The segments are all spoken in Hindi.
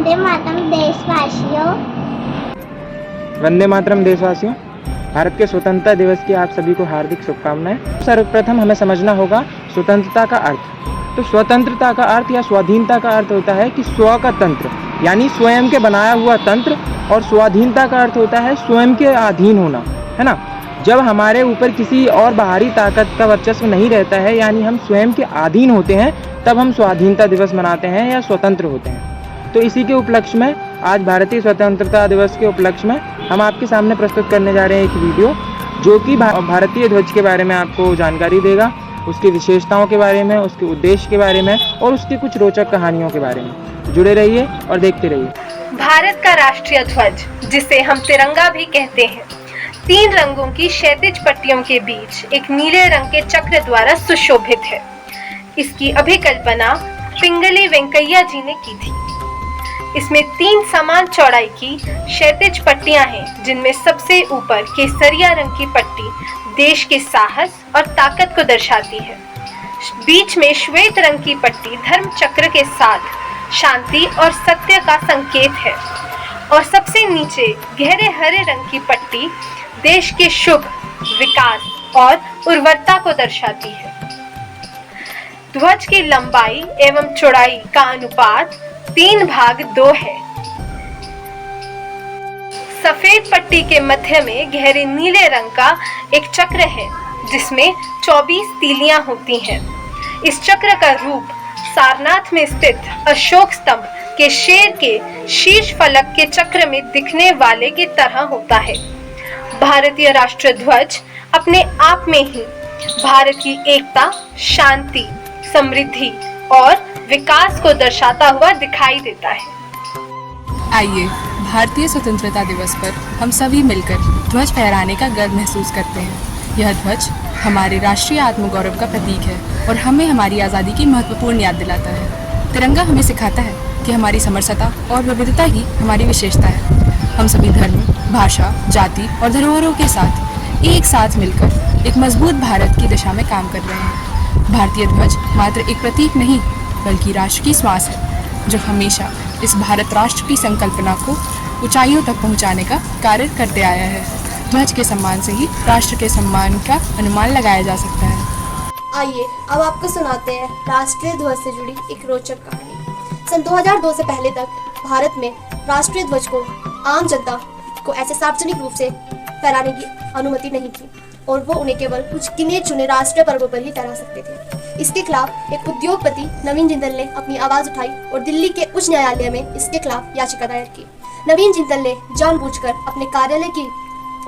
वंदे मातरम देशवासियों। वंदे मातरम देशवासियों। भारत के स्वतंत्रता दिवस की आप सभी को हार्दिक शुभकामनाएं। सर्वप्रथम हमें समझना होगा स्वतंत्रता का अर्थ। तो स्वतंत्रता का अर्थ या स्वाधीनता का अर्थ होता है कि स्व का तंत्र, यानी स्वयं के बनाया हुआ तंत्र, और स्वाधीनता का अर्थ होता है स्वयं के अधीन होना, है ना। जब हमारे ऊपर किसी और बाहरी ताकत का वर्चस्व नहीं रहता है, यानी हम स्वयं के अधीन होते हैं, तब हम स्वाधीनता दिवस मनाते हैं या स्वतंत्र होते हैं। तो इसी के उपलक्ष्य में आज भारतीय स्वतंत्रता दिवस के उपलक्ष्य में हम आपके सामने प्रस्तुत करने जा रहे हैं एक वीडियो, जो कि भारतीय ध्वज के बारे में आपको जानकारी देगा, उसकी विशेषताओं के बारे में, उसके उद्देश्य के बारे में और उसकी कुछ रोचक कहानियों के बारे में। जुड़े रहिए और देखते रहिए। भारत का राष्ट्रीय ध्वज, जिसे हम तिरंगा भी कहते हैं, 3 रंगों की क्षैतिज पट्टियों के बीच एक नीले रंग के चक्र द्वारा सुशोभित है। इसकी अभिकल्पना पिंगली वेंकैया जी ने की थी। इसमें 3 समान चौड़ाई की क्षैतिज पट्टियां हैं, जिनमें सबसे ऊपर केसरिया रंग की पट्टी देश के साहस और ताकत को दर्शाती है। बीच में श्वेत रंग की पट्टी धर्म चक्र के साथ शांति और सत्य का संकेत है, और सबसे नीचे गहरे हरे रंग की पट्टी देश के शुभ, विकास और उर्वरता को दर्शाती है। ध्वज की लंबाई एवं चौड़ाई का अनुपात 3/2 है। सफेद पट्टी के मध्य में गहरे नीले रंग का एक चक्र है, जिसमें 24 तीलियां होती हैं। इस चक्र का रूप सारनाथ में स्थित अशोक स्तंभ के शेर के शीर्ष फलक के चक्र में दिखने वाले की तरह होता है। भारतीय राष्ट्रीय ध्वज अपने आप में ही भारत की एकता, शांति, समृद्धि और विकास को दर्शाता हुआ दिखाई देता है। आइए भारतीय स्वतंत्रता दिवस पर हम सभी मिलकर ध्वज फहराने का गर्व महसूस करते हैं। यह ध्वज हमारे राष्ट्रीय आत्मगौरव का प्रतीक है और हमें हमारी आज़ादी की महत्वपूर्ण याद दिलाता है। तिरंगा हमें सिखाता है कि हमारी समरसता और विविधता ही हमारी विशेषता है। हम सभी धर्म, भाषा, जाति और धरोहरों के साथ एक साथ मिलकर एक मजबूत भारत की दिशा में काम कर रहे हैं। भारतीय ध्वज मात्र एक प्रतीक नहीं, बल्कि राष्ट्र की श्वास है, जो हमेशा इस भारत राष्ट्र की संकल्पना को ऊंचाइयों तक पहुंचाने का कार्य करते आया है। ध्वज के सम्मान से ही राष्ट्र के सम्मान का अनुमान लगाया जा सकता है। आइए अब आपको सुनाते हैं राष्ट्रीय ध्वज से जुड़ी एक रोचक कहानी। सन 2002 से पहले तक भारत में राष्ट्रीय ध्वज को आम जनता को ऐसे सार्वजनिक रूप से फहराने की अनुमति नहीं थी, और वो उन्हें केवल कुछ गिने चुने राष्ट्रीय पर्वों पर ही फहरा सकते थे। इसके खिलाफ एक उद्योगपति नवीन जिंदल ने अपनी आवाज उठाई और दिल्ली के उच्च न्यायालय में इसके खिलाफ याचिका दायर की। नवीन जिंदल ने जानबूझकर अपने कार्यालय की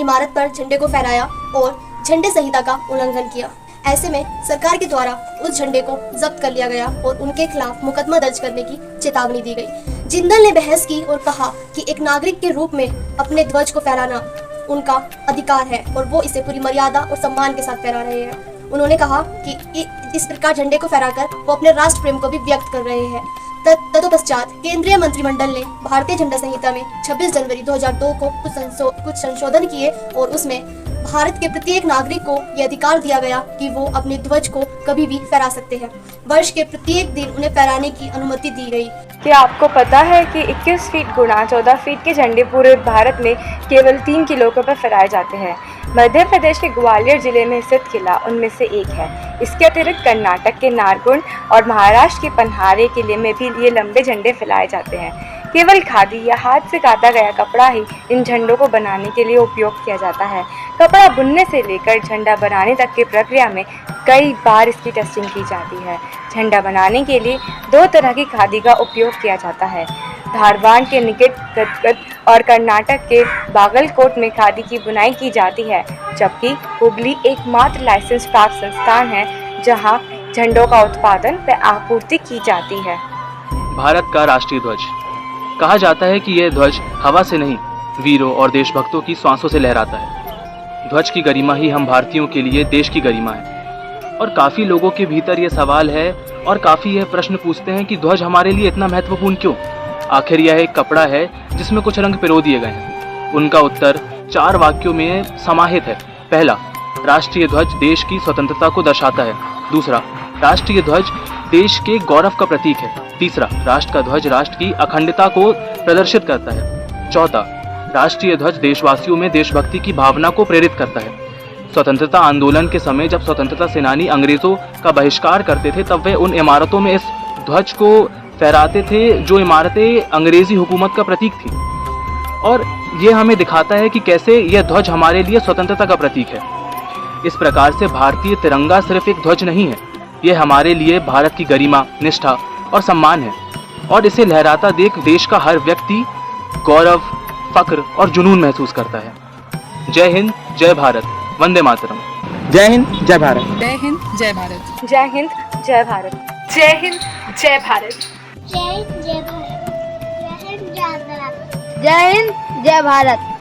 इमारत पर झंडे को फहराया और झंडे संहिता का उल्लंघन किया। ऐसे में सरकार के द्वारा उस झंडे को जब्त कर लिया गया और उनके खिलाफ मुकदमा दर्ज करने की चेतावनी दी गई। जिंदल ने बहस की और कहा कि एक नागरिक के रूप में अपने ध्वज को फहराना उनका अधिकार है और वो इसे पूरी मर्यादा और सम्मान के साथ फहरा रहे हैं। उन्होंने कहा कि इस प्रकार झंडे को फहराकर वो अपने राष्ट्र प्रेम को भी व्यक्त कर रहे हैं। तदपश्चात केंद्रीय मंत्रिमंडल ने भारतीय झंडा संहिता में 26 जनवरी 2002 को कुछ संशोधन किए और उसमें भारत के प्रत्येक नागरिक को यह अधिकार दिया गया कि वो अपने ध्वज को कभी भी फहरा सकते हैं। वर्ष के प्रत्येक दिन उन्हें फहराने की अनुमति दी गई। क्या आपको पता है कि 21 फीट गुणा 14 फीट के झंडे पूरे भारत में केवल 3 किलो पर फहराए जाते हैं। मध्य प्रदेश के ग्वालियर जिले में स्थित किला उनमें से एक है। इसके अतिरिक्त कर्नाटक के नारगुन और महाराष्ट्र के पन्हारे किले में भी ये लंबे झंडे फैलाए जाते हैं। केवल खादी या हाथ से काटा गया कपड़ा ही इन झंडों को बनाने के लिए उपयोग किया जाता है। कपड़ा बुनने से लेकर झंडा बनाने तक की प्रक्रिया में कई बार इसकी टेस्टिंग की जाती है। झंडा बनाने के लिए 2 तरह की खादी का उपयोग किया जाता है। धारवाड़ के निकट गदगद और कर्नाटक के बागलकोट में खादी की बुनाई की जाती है, जबकि हुगली एकमात्र लाइसेंस प्राप्त संस्थान है जहां झंडों का उत्पादन व आपूर्ति की जाती है। भारत का राष्ट्रीय ध्वज। कहा जाता है कि यह ध्वज हवा से नहीं, वीरों और देशभक्तों की सांसों से लहराता है। ध्वज की गरिमा ही हम भारतीयों के लिए देश की गरिमा है। और काफ़ी लोगों के भीतर ये सवाल है और काफ़ी यह प्रश्न पूछते हैं कि ध्वज हमारे लिए इतना महत्वपूर्ण क्यों? आखिर यह एक कपड़ा है जिसमें कुछ रंग पिरो दिए गए हैं। उनका उत्तर 4 वाक्यों में समाहित है। पहला, राष्ट्रीय ध्वज देश की स्वतंत्रता को दर्शाता है। दूसरा, राष्ट्रीय ध्वज देश के गौरव का प्रतीक है। तीसरा, राष्ट्र का ध्वज राष्ट्र की अखंडता को प्रदर्शित करता है। चौथा, राष्ट्रीय ध्वज देशवासियों में देशभक्ति की भावना को प्रेरित करता है। स्वतंत्रता आंदोलन के समय जब स्वतंत्रता सेनानी अंग्रेजों का बहिष्कार करते थे, तब वे उन इमारतों में इस ध्वज को फहराते थे जो इमारतें अंग्रेजी हुकूमत का प्रतीक थी। और ये हमें दिखाता है कि कैसे यह ध्वज हमारे लिए स्वतंत्रता का प्रतीक है। इस प्रकार से भारतीय तिरंगा सिर्फ एक ध्वज नहीं है, ये हमारे लिए भारत की गरिमा, निष्ठा और सम्मान है। और इसे लहराता देख देश का हर व्यक्ति गौरव, फक्र और जुनून महसूस करता है। जय हिंद, जय भारत, वंदे मातरम। जय हिंद, जय भारत। जय हिंद, जय भारत। जय हिंद, जय भारत। जय हिंद, जय भारत। जय हिंद, जय भारत। जय हिंद, जय भारत। जय हिंद, जय भारत।